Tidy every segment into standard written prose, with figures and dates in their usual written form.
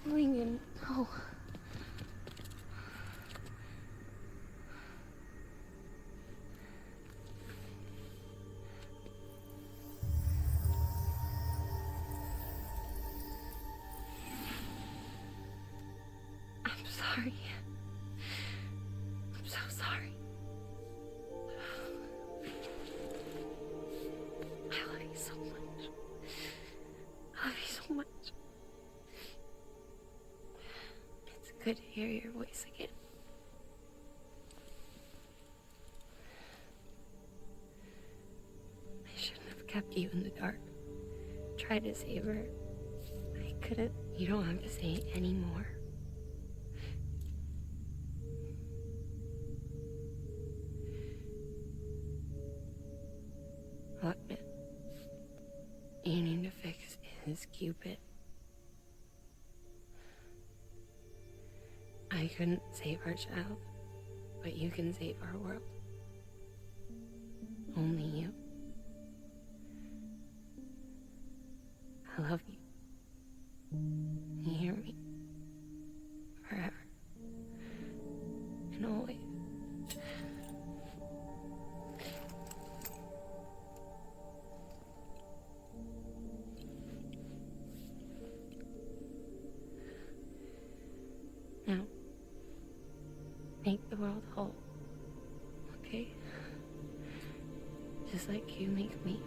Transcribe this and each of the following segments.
Lingen, no. I'm sorry. I'm so sorry. I love you so much. I love you so much. It's good to hear your voice again. I shouldn't have kept you in the dark. Tried to save her. I couldn't. You don't have to say it anymore. Look, man. You need to fix his Cupid. I couldn't save our child, but you can save our world. Only you. I love you. You hear me? Forever. And always. Now, make the world whole, okay? Just like you make me.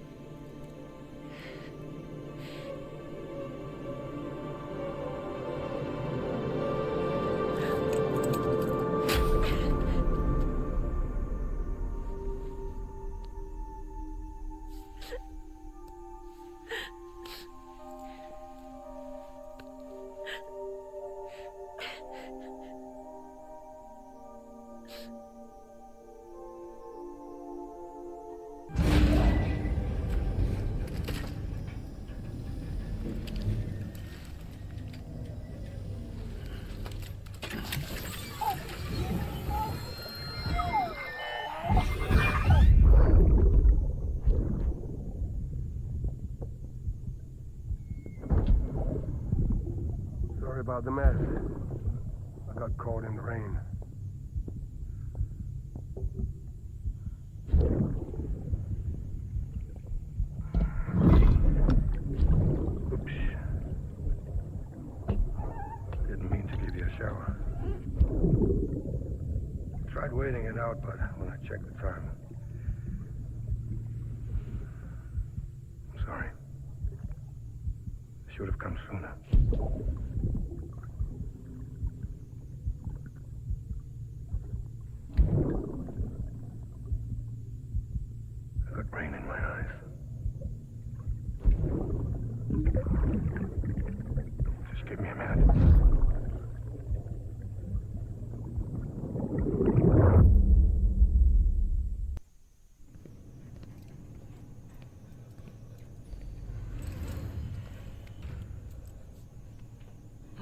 Sorry about the mess. I got caught in the rain. Oops. Didn't mean to give you a shower. Tried waiting it out, but when I checked the time... I'm sorry. I should have come sooner. I got rain in my eyes. Just give me a minute.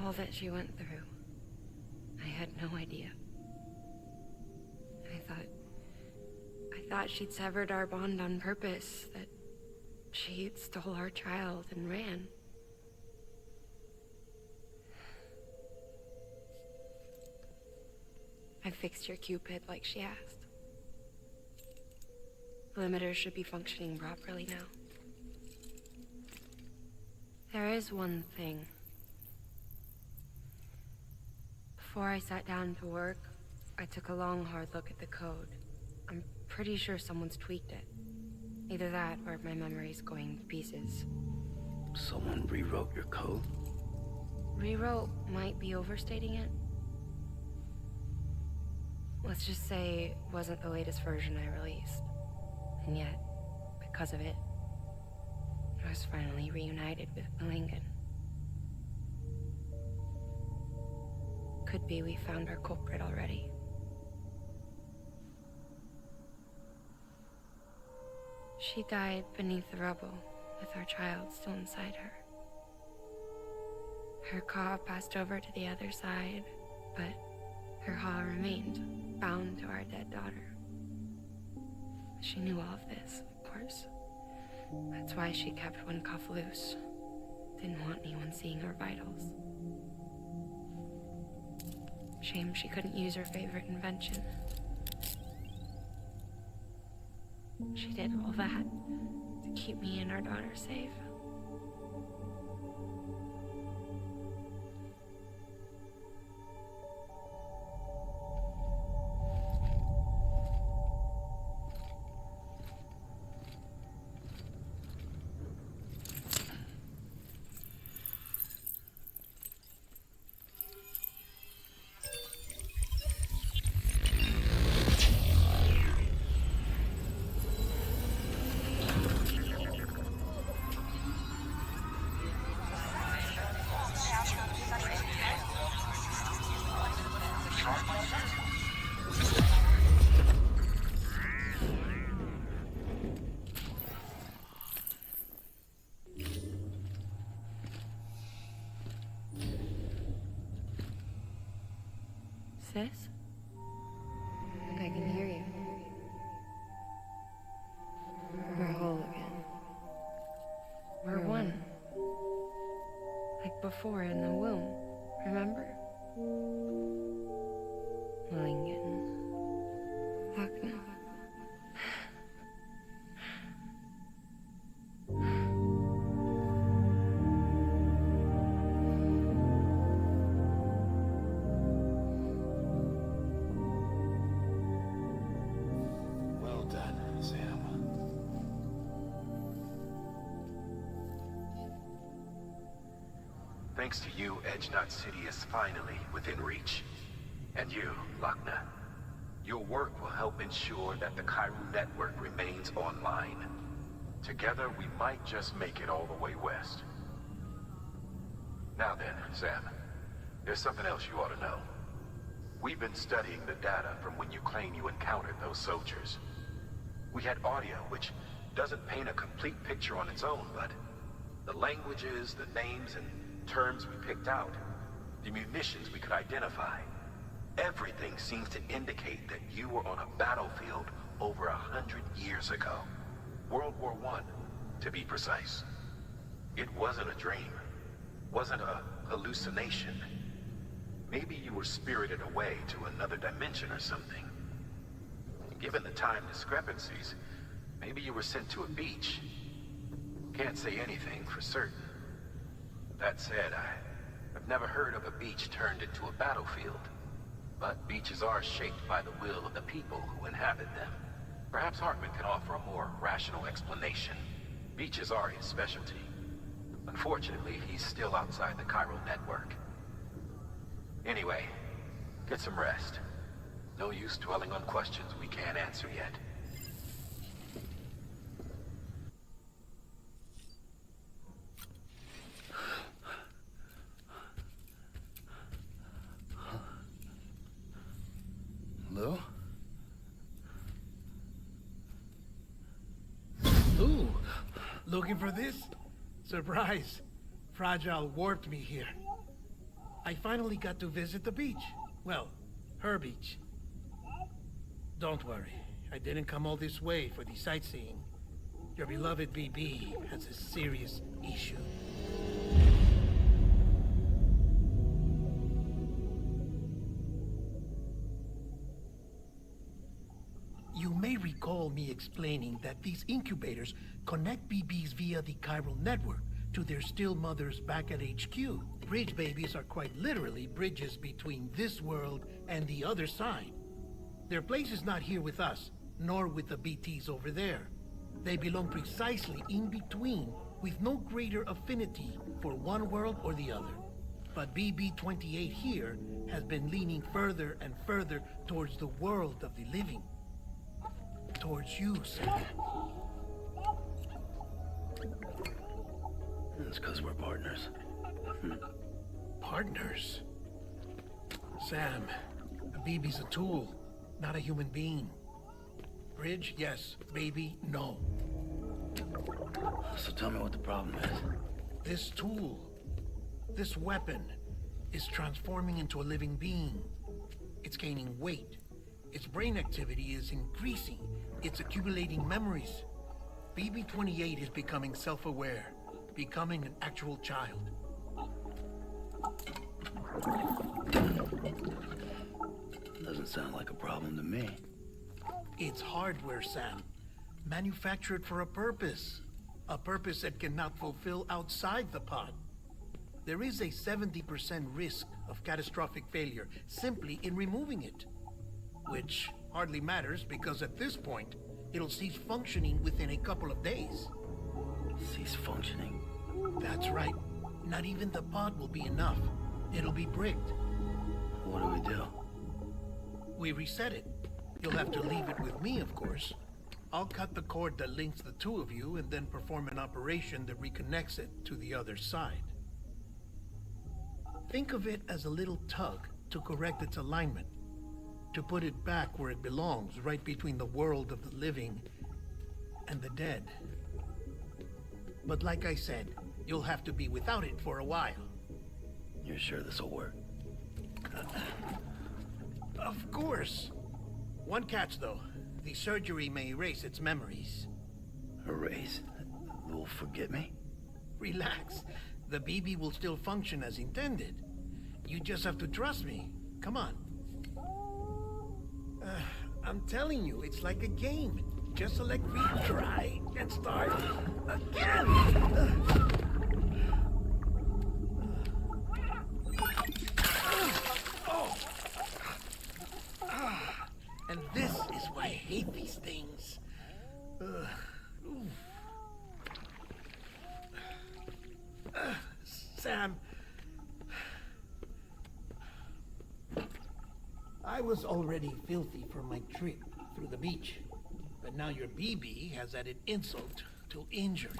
All that she went through, I had no idea. I thought she'd severed our bond on purpose, that she stole our child and ran. I fixed your Cupid like she asked. The limiter should be functioning properly now. There is one thing. Before I sat down to work, I took a long, hard look at the code. I'm pretty sure someone's tweaked it. Either that, or my memory's going to pieces. Someone rewrote your code? Rewrote might be overstating it. Let's just say it wasn't the latest version I released. And yet, because of it, I was finally reunited with Lingen. Could be we found our culprit already. She died beneath the rubble, with our child still inside her. Her Ka passed over to the other side, but her Ha remained, bound to our dead daughter. She knew all of this, of course. That's why she kept one cuff loose. Didn't want anyone seeing her vitals. Shame she couldn't use her favorite invention. She did all that to keep me and our daughter safe. Sis? I can hear you. We're whole again. We're one. Like before in the womb, remember? Lingen. Lochner. Well done, Sam. Thanks to you, Edge Knot City is finally within reach. And you, Lochner. Your work will help ensure that the Chiral network remains online. Together, we might just make it all the way west. Now then, Sam, there's something else you ought to know. We've been studying the data from when you claim you encountered those soldiers. We had audio, which doesn't paint a complete picture on its own, but the languages, the names, and terms we picked out, the munitions we could identify, everything seems to indicate that you were on a battlefield over 100 years ago. World War I, to be precise. It wasn't a dream. Wasn't a hallucination. Maybe you were spirited away to another dimension or something. Given the time discrepancies, maybe you were sent to a beach. Can't say anything for certain. That said, I've never heard of a beach turned into a battlefield. But beaches are shaped by the will of the people who inhabit them. Perhaps Hartman can offer a more rational explanation. Beaches are his specialty. Unfortunately, he's still outside the Chiral network. Anyway, get some rest. No use dwelling on questions we can't answer yet. Hello? Ooh, looking for this? Surprise. Fragile warped me here. I finally got to visit the beach. Well, her beach. Don't worry, I didn't come all this way for the sightseeing. Your beloved BB has a serious issue. You may recall me explaining that these incubators connect BBs via the chiral network to their still mothers back at HQ. Bridge babies are quite literally bridges between this world and the other side. Their place is not here with us, nor with the BTs over there. They belong precisely in between, with no greater affinity for one world or the other. But BB-28 here has been leaning further and further towards the world of the living. Towards you, Sam. It's because we're partners. Partners? Sam, a BB's a tool, not a human being. Bridge, yes. Baby, no. So tell me what the problem is. This tool, this weapon, is transforming into a living being. It's gaining weight. Its brain activity is increasing. It's accumulating memories. BB-28 is becoming self-aware, becoming an actual child. Doesn't sound like a problem to me. It's hardware, Sam. Manufactured for a purpose. A purpose that cannot fulfill outside the pod. There is a 70% risk of catastrophic failure simply in removing it. Which hardly matters because at this point, it'll cease functioning within a couple of days. Cease functioning? That's right. Not even the pod will be enough. It'll be bricked. What do we do? We reset it. You'll have to leave it with me, of course. I'll cut the cord that links the two of you and then perform an operation that reconnects it to the other side. Think of it as a little tug to correct its alignment, to put it back where it belongs, right between the world of the living and the dead. But like I said, you'll have to be without it for a while. You're sure this'll work? Of course. One catch, though. The surgery may erase its memories. Erase? You'll forget me? Relax. The BB will still function as intended. You just have to trust me. Come on. I'm telling you, it's like a game. Just select retry and start again. And this is why I hate these things. Sam, I was already filthy from my trip through the beach, but now your BB has added insult to injury.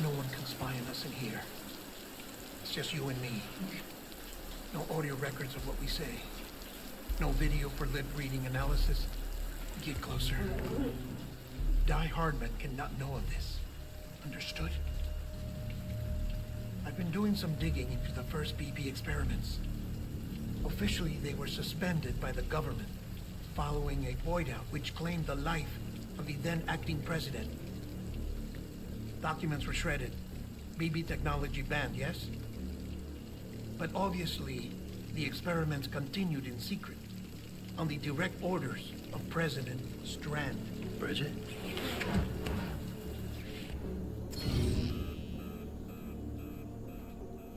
No one can spy on us in here. It's just you and me. No audio records of what we say. No video for lip reading analysis. Get closer. Die Hardman cannot know of this. Understood? I've been doing some digging into the first BB experiments. Officially, they were suspended by the government, following a void out which claimed the life of the then acting president. Documents were shredded. BB technology banned, yes? But obviously, the experiments continued in secret, on the direct orders of President Strand. Bridget?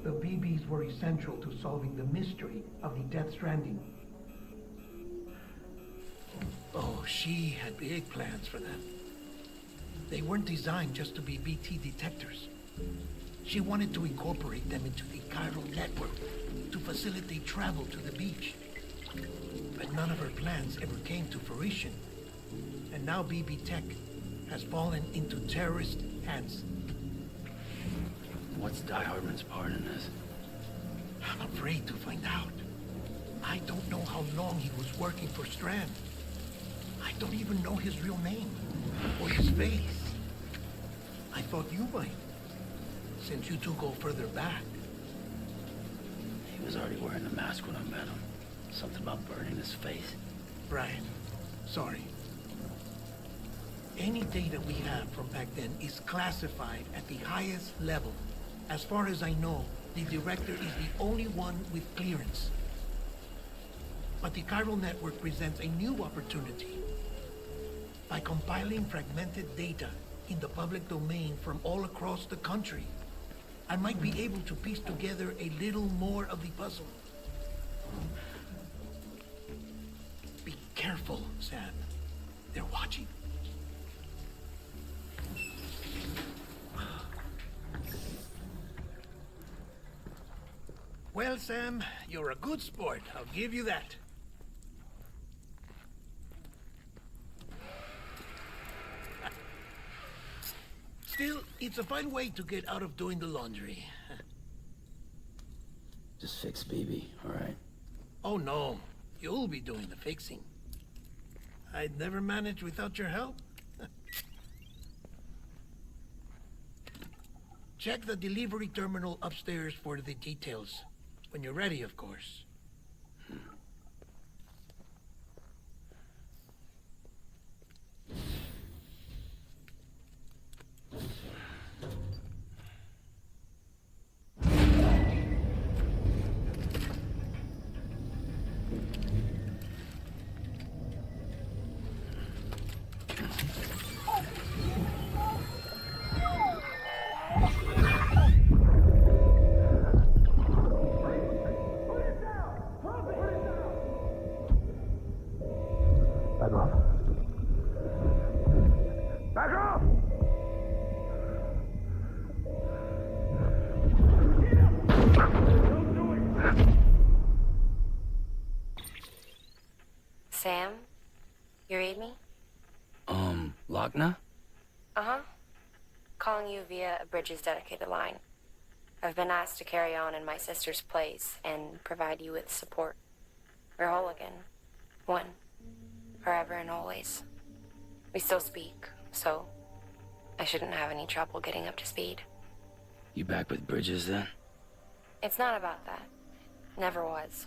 The BBs were essential to solving the mystery of the Death Stranding. Oh, she had big plans for them. They weren't designed just to be BT detectors. She wanted to incorporate them into the chiral network to facilitate travel to the beach. But none of her plans ever came to fruition. And now BB Tech has fallen into terrorist hands. What's Die Hardman's part in this? I'm afraid to find out. I don't know how long he was working for Strand. I don't even know his real name or his face. I thought you might, since you two go further back. He was already wearing a mask when I met him. Something about burning his face. Brian, sorry. Any data we have from back then is classified at the highest level. As far as I know, the director is the only one with clearance. But the chiral network presents a new opportunity. By compiling fragmented data in the public domain from all across the country, I might be able to piece together a little more of the puzzle. Be careful, Sam. They're watching. Well, Sam, you're a good sport. I'll give you that. Still, it's a fine way to get out of doing the laundry. Just fix BB, all right? Oh, no. You'll be doing the fixing. I'd never manage without your help. Check the delivery terminal upstairs for the details. When you're ready, of course. Back off. Back off! Don't do it! Sam? You read me? Lochna? Uh-huh. Calling you via a Bridges dedicated line. I've been asked to carry on in my sister's place and provide you with support. We're whole again. One. Forever and always. We still speak, so I shouldn't have any trouble getting up to speed. You back with Bridges then? It's not about that. Never was.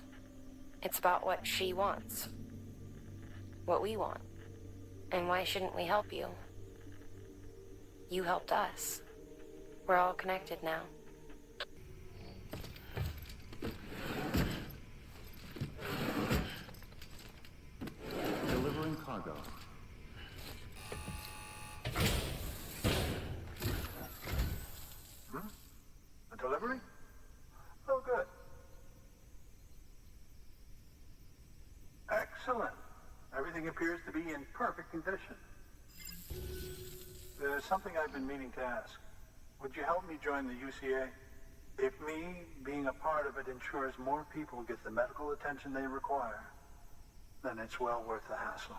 It's about what she wants. What we want. And why shouldn't we help you? You helped us. We're all connected now. Delivering cargo. A delivery? Oh, good. Excellent. Everything appears to be in perfect condition. There's something I've been meaning to ask. Would you help me join the UCA? If me being a part of it ensures more people get the medical attention they require, then it's well worth the hassle.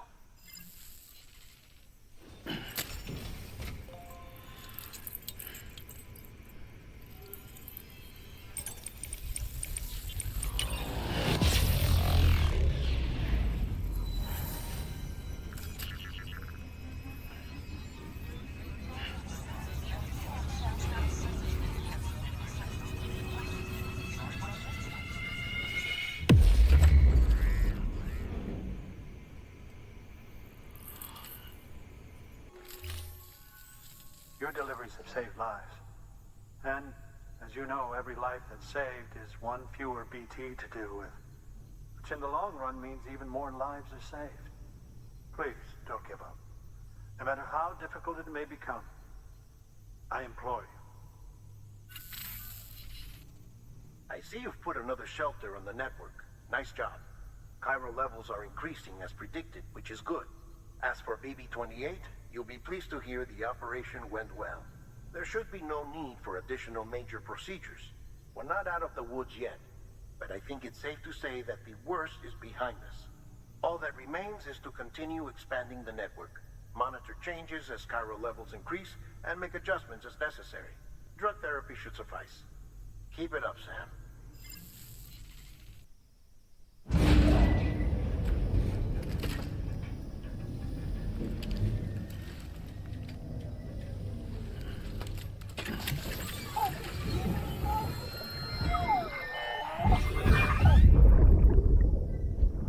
Your deliveries have saved lives. And, as you know, every life that's saved is one fewer BT to deal with. Which in the long run means even more lives are saved. Please, don't give up. No matter how difficult it may become, I implore you. I see you've put another shelter on the network. Nice job. Chiral levels are increasing as predicted, which is good. As for BB-28, you'll be pleased to hear the operation went well. There should be no need for additional major procedures. We're not out of the woods yet, but I think it's safe to say that the worst is behind us. All that remains is to continue expanding the network, monitor changes as chiral levels increase, and make adjustments as necessary. Drug therapy should suffice. Keep it up, Sam.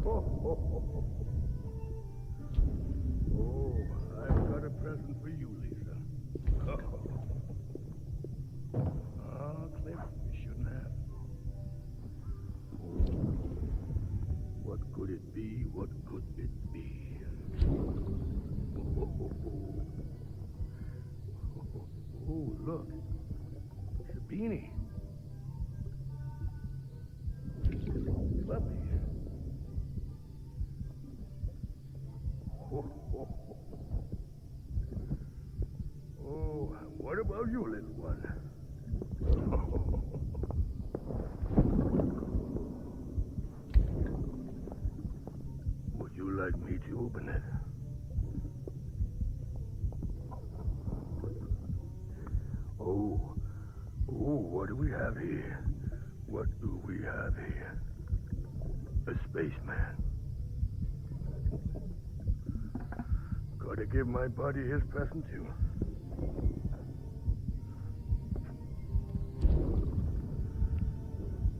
Oh, I've got a present for you, Lisa. Cliff, you shouldn't have. bikini. Lovely. Oh, what about you, little one? Would you like me to open it? Oh, what do we have here? What do we have here? A spaceman. Gotta give my buddy his present too.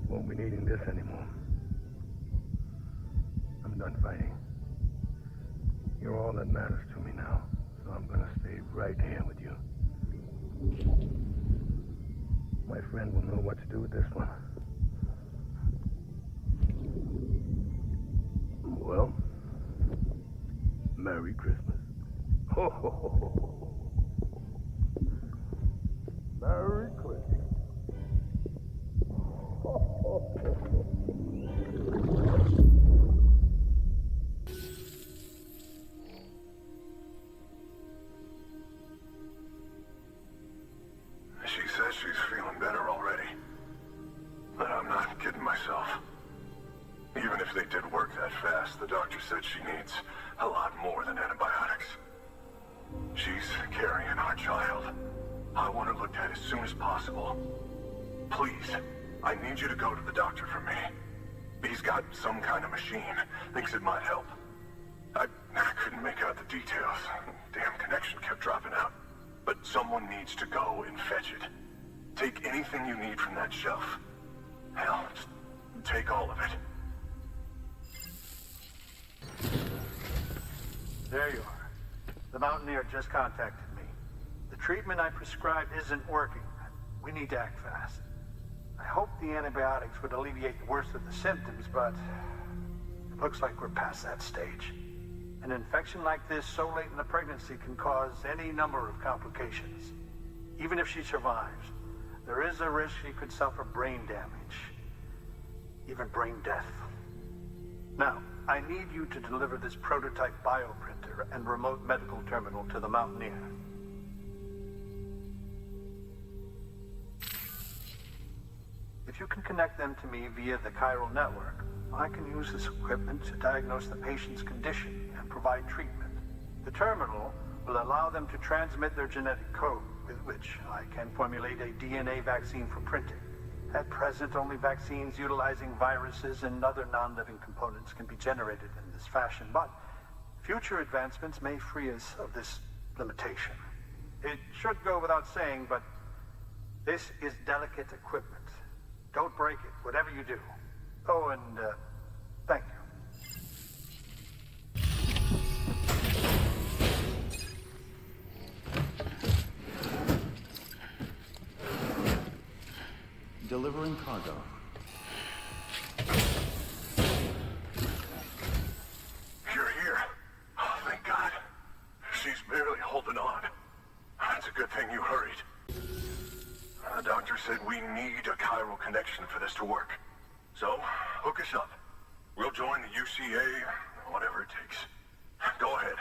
Won't be needing this anymore. I'm done fighting. You're all that matters to me now, so I'm gonna stay right here with you. My friend will know what to do with this one. Well, Merry Christmas. Ho, ho, ho, ho. Merry Christmas. Ho, ho, ho, ho. She says she's feeling better already. But I'm not kidding myself. Even if they did work that fast, the doctor said she needs a lot more than antibiotics. She's carrying our child. I want her looked at as soon as possible. Please, I need you to go to the doctor for me. He's got some kind of machine. Thinks it might help. I couldn't make out the details. Damn connection kept dropping out. But someone needs to go and fetch it. Take anything you need from that shelf. Hell, just take all of it. There you are. The Mountaineer just contacted me. The treatment I prescribed isn't working. We need to act fast. I hope the antibiotics would alleviate the worst of the symptoms, but it looks like we're past that stage. An infection like this so late in the pregnancy can cause any number of complications. Even if she survives, there is a risk she could suffer brain damage, even brain death. Now, I need you to deliver this prototype bioprinter and remote medical terminal to the Mountaineer. If you can connect them to me via the chiral network, I can use this equipment to diagnose the patient's condition and provide treatment. The terminal will allow them to transmit their genetic code, with which I can formulate a DNA vaccine for printing. At present, only vaccines utilizing viruses and other non-living components can be generated in this fashion, but future advancements may free us of this limitation. It should go without saying, but this is delicate equipment. Don't break it, whatever you do. Oh, and thank you. Delivering cargo. You're here. Oh, thank God. She's barely holding on. It's a good thing you hurried. The doctor said we need a chiral connection for this to work. So, hook us up. We'll join the UCA, whatever it takes. Go ahead.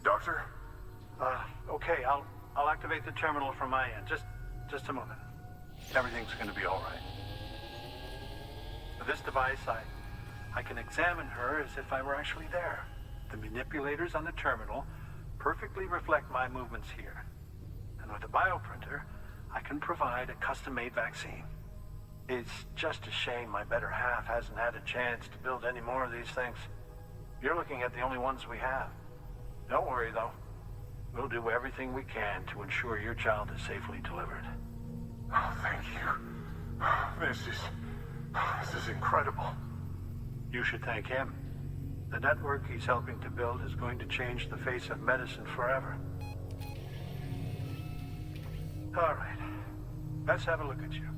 Doctor? Okay, I'll activate the terminal from my end. Just a moment. Everything's gonna be all right. With this device, I can examine her as if I were actually there. The manipulators on the terminal perfectly reflect my movements here. And with the bioprinter, I can provide a custom-made vaccine. It's just a shame my better half hasn't had a chance to build any more of these things. You're looking at the only ones we have. Don't worry, though. We'll do everything we can to ensure your child is safely delivered. Oh, thank you. This is incredible. You should thank him. The network he's helping to build is going to change the face of medicine forever. All right. Let's have a look at you.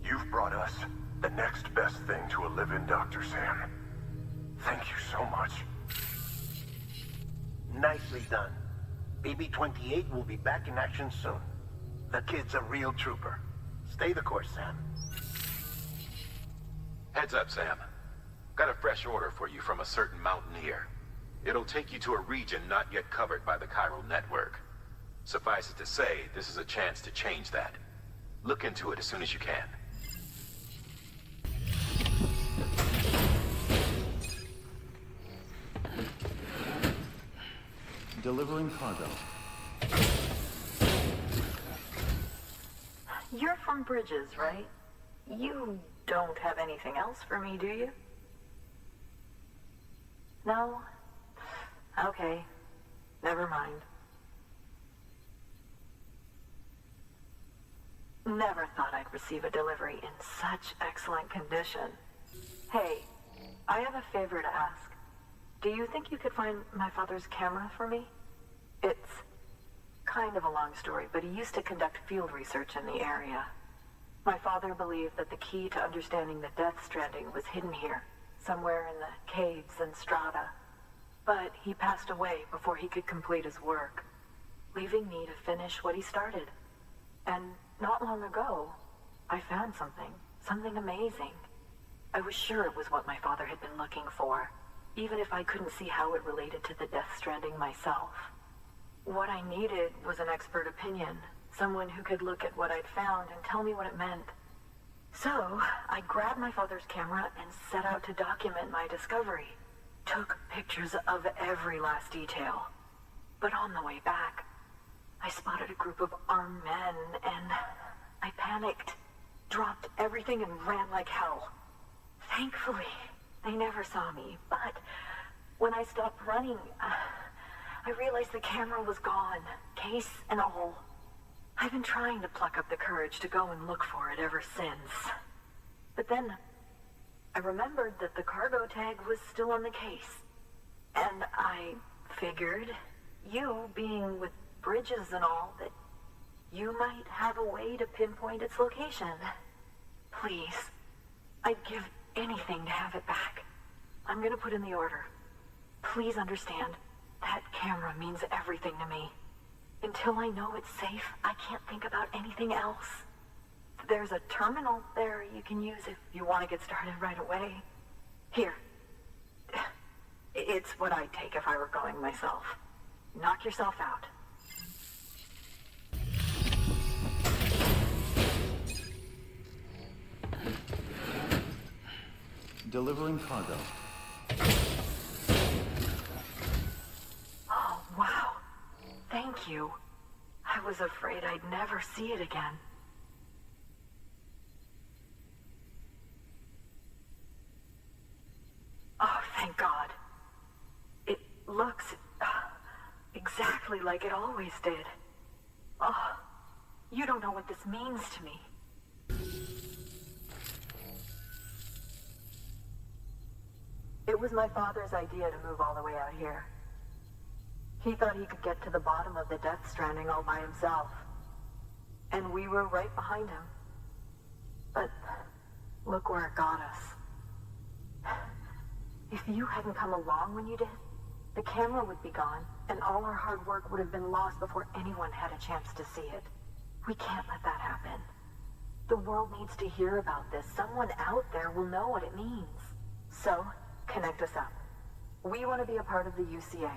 You've brought us the next best thing to a live-in, Dr. Sam. Thank you so much. Nicely done. BB-28 will be back in action soon. The kid's a real trooper. Stay the course, Sam. Heads up, Sam. Got a fresh order for you from a certain mountaineer. It'll take you to a region not yet covered by the chiral network. Suffice it to say, this is a chance to change that. Look into it as soon as you can. Delivering cargo. You're from Bridges, right? You don't have anything else for me, do you? No? Okay. Never mind. Never thought I'd receive a delivery in such excellent condition. Hey, I have a favor to ask. Do you think you could find my father's camera for me? It's kind of a long story, but he used to conduct field research in the area. My father believed that the key to understanding the Death Stranding was hidden here, somewhere in the caves and strata. But he passed away before he could complete his work, leaving me to finish what he started. And not long ago, I found something amazing. I was sure it was what my father had been looking for, even if I couldn't see how it related to the Death Stranding myself. What I needed was an expert opinion, someone who could look at what I'd found and tell me what it meant. So, I grabbed my father's camera and set out to document my discovery. Took pictures of every last detail. But on the way back, I spotted a group of armed men and I panicked, dropped everything and ran like hell. Thankfully, they never saw me, but when I stopped running, I realized the camera was gone, case and all. I've been trying to pluck up the courage to go and look for it ever since. But then, I remembered that the cargo tag was still on the case. And I figured, you being with Bridges and all, that you might have a way to pinpoint its location. Please, I'd give anything to have it back. I'm gonna put in the order. Please understand, that camera means everything to me. Until I know it's safe, I can't think about anything else. There's a terminal there you can use if you want to get started right away. Here. It's what I'd take if I were going myself. Knock yourself out. Delivering cargo. Oh, wow. Thank you. I was afraid I'd never see it again. Oh, thank God. It looks exactly like it always did. Oh, you don't know what this means to me. It was my father's idea to move all the way out here. He thought he could get to the bottom of the Death Stranding all by himself. And we were right behind him. But look where it got us. If you hadn't come along when you did, the camera would be gone, and all our hard work would have been lost before anyone had a chance to see it. We can't let that happen. The world needs to hear about this. Someone out there will know what it means. So, connect us up. We want to be a part of the UCA.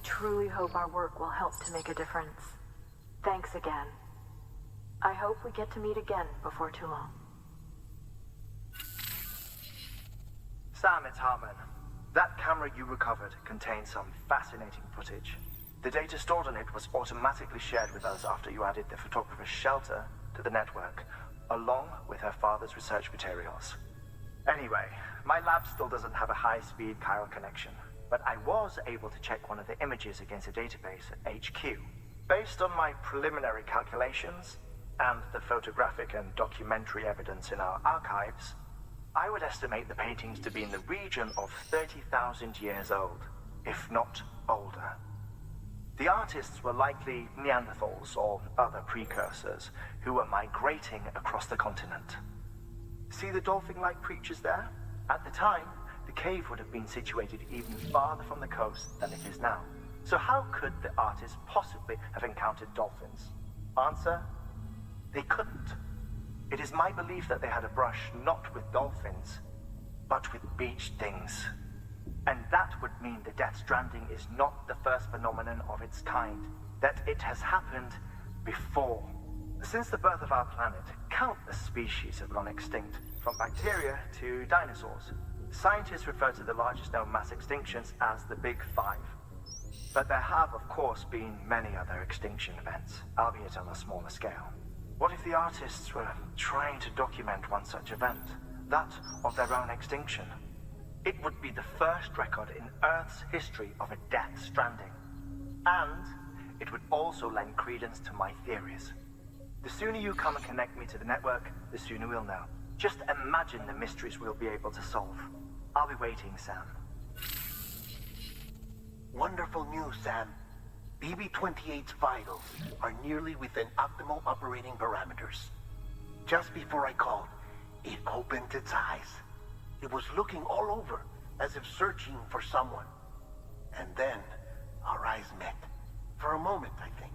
truly hope our work will help to make a difference. Thanks again. I hope we get to meet again before too long. Sam, it's Hartman. That camera you recovered contains some fascinating footage. The data stored on it was automatically shared with us after you added the photographer's shelter to the network, along with her father's research materials. Anyway, my lab still doesn't have a high-speed chiral connection, but I was able to check one of the images against a database at HQ. Based on my preliminary calculations, and the photographic and documentary evidence in our archives, I would estimate the paintings to be in the region of 30,000 years old, if not older. The artists were likely Neanderthals or other precursors who were migrating across the continent. See the dolphin-like creatures there? At the time, the cave would have been situated even farther from the coast than it is now. So how could the artists possibly have encountered dolphins? Answer: they couldn't. It is my belief that they had a brush not with dolphins, but with beach things. And that would mean the Death Stranding is not the first phenomenon of its kind, that it has happened before. Since the birth of our planet, countless species have gone extinct, from bacteria to dinosaurs. Scientists refer to the largest known mass extinctions as the Big Five. But there have, of course, been many other extinction events, albeit on a smaller scale. What if the artists were trying to document one such event, that of their own extinction? It would be the first record in Earth's history of a Death Stranding. And it would also lend credence to my theories. The sooner you come and connect me to the network, the sooner we'll know. Just imagine the mysteries we'll be able to solve. I'll be waiting, Sam. Wonderful news, Sam. BB-28's vitals are nearly within optimal operating parameters. Just before I called, it opened its eyes. It was looking all over, as if searching for someone. And then, our eyes met. For a moment, I think.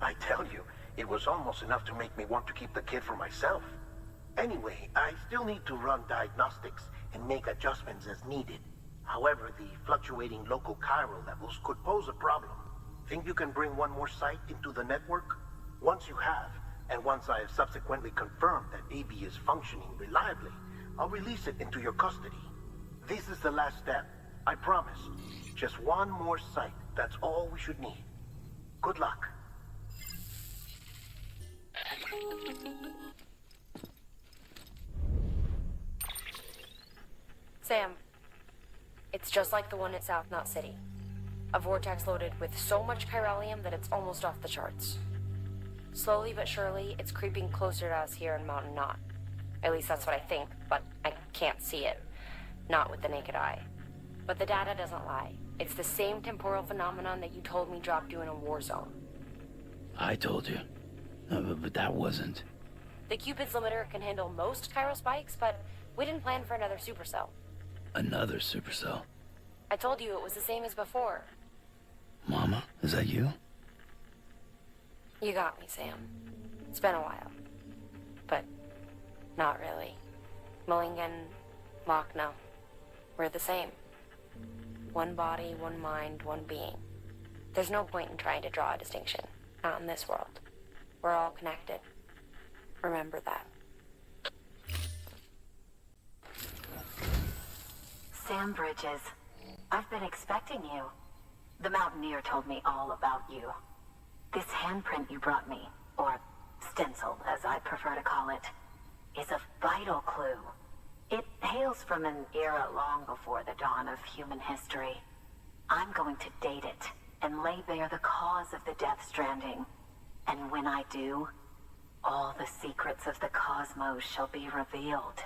I tell you, it was almost enough to make me want to keep the kid for myself. Anyway, I still need to run diagnostics and make adjustments as needed. However, the fluctuating local chiral levels could pose a problem. Think you can bring one more site into the network? Once you have, and once I have subsequently confirmed that BB is functioning reliably, I'll release it into your custody. This is the last step, I promise. Just one more site, that's all we should need. Good luck. Sam, it's just like the one at South Knot City. A vortex loaded with so much chiralium that it's almost off the charts. Slowly but surely, it's creeping closer to us here in Mountain Knot. At least that's what I think, but I can't see it. Not with the naked eye. But the data doesn't lie. It's the same temporal phenomenon that you told me dropped you in a war zone. I told you. But that wasn't. The Cupid's limiter can handle most chiral spikes, but we didn't plan for another supercell. Another supercell? I told you it was the same as before. Mama, is that you? You got me, Sam. It's been a while. But not really. Malingen, Machna, we're the same. One body, one mind, one being. There's no point in trying to draw a distinction. Not in this world. We're all connected. Remember that. Sam Bridges, I've been expecting you. The Mountaineer told me all about you. This handprint you brought me, or stencil as I prefer to call it, is a vital clue. It hails from an era long before the dawn of human history. I'm going to date it and lay bare the cause of the Death Stranding. And when I do, all the secrets of the cosmos shall be revealed.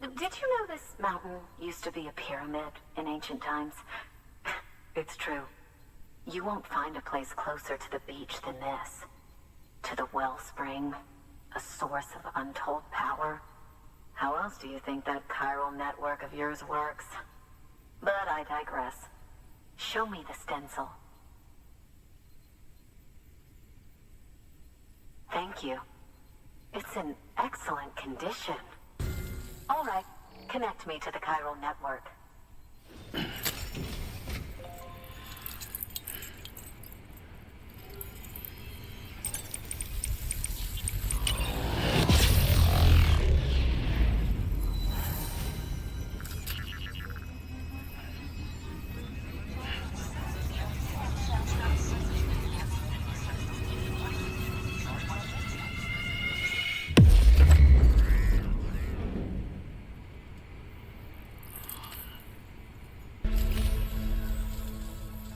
Did you know this mountain used to be a pyramid in ancient times? It's true. You won't find a place closer to the beach than this. To the wellspring, a source of untold power. How else do you think that chiral network of yours works? But I digress. Show me the stencil. Thank you. It's in excellent condition. All right, connect me to the chiral network.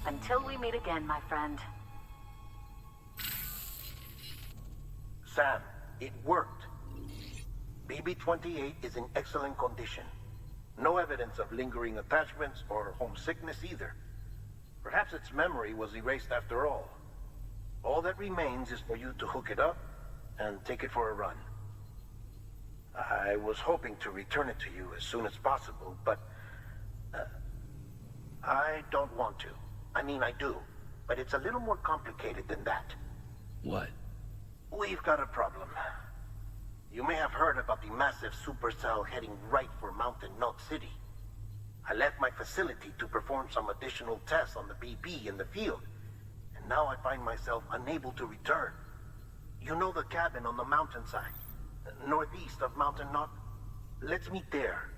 Until we meet again, my friend. Sam, it worked. BB-28 is in excellent condition. No evidence of lingering attachments or homesickness either. Perhaps its memory was erased after all. All that remains is for you to hook it up and take it for a run. I was hoping to return it to you as soon as possible, but I don't want to. I mean, I do, but it's a little more complicated than that. What? We've got a problem. You may have heard about the massive supercell heading right for Mountain Knot City. I left my facility to perform some additional tests on the BB in the field, and now I find myself unable to return. You know the cabin on the mountainside, northeast of Mountain Knot? Let's meet there.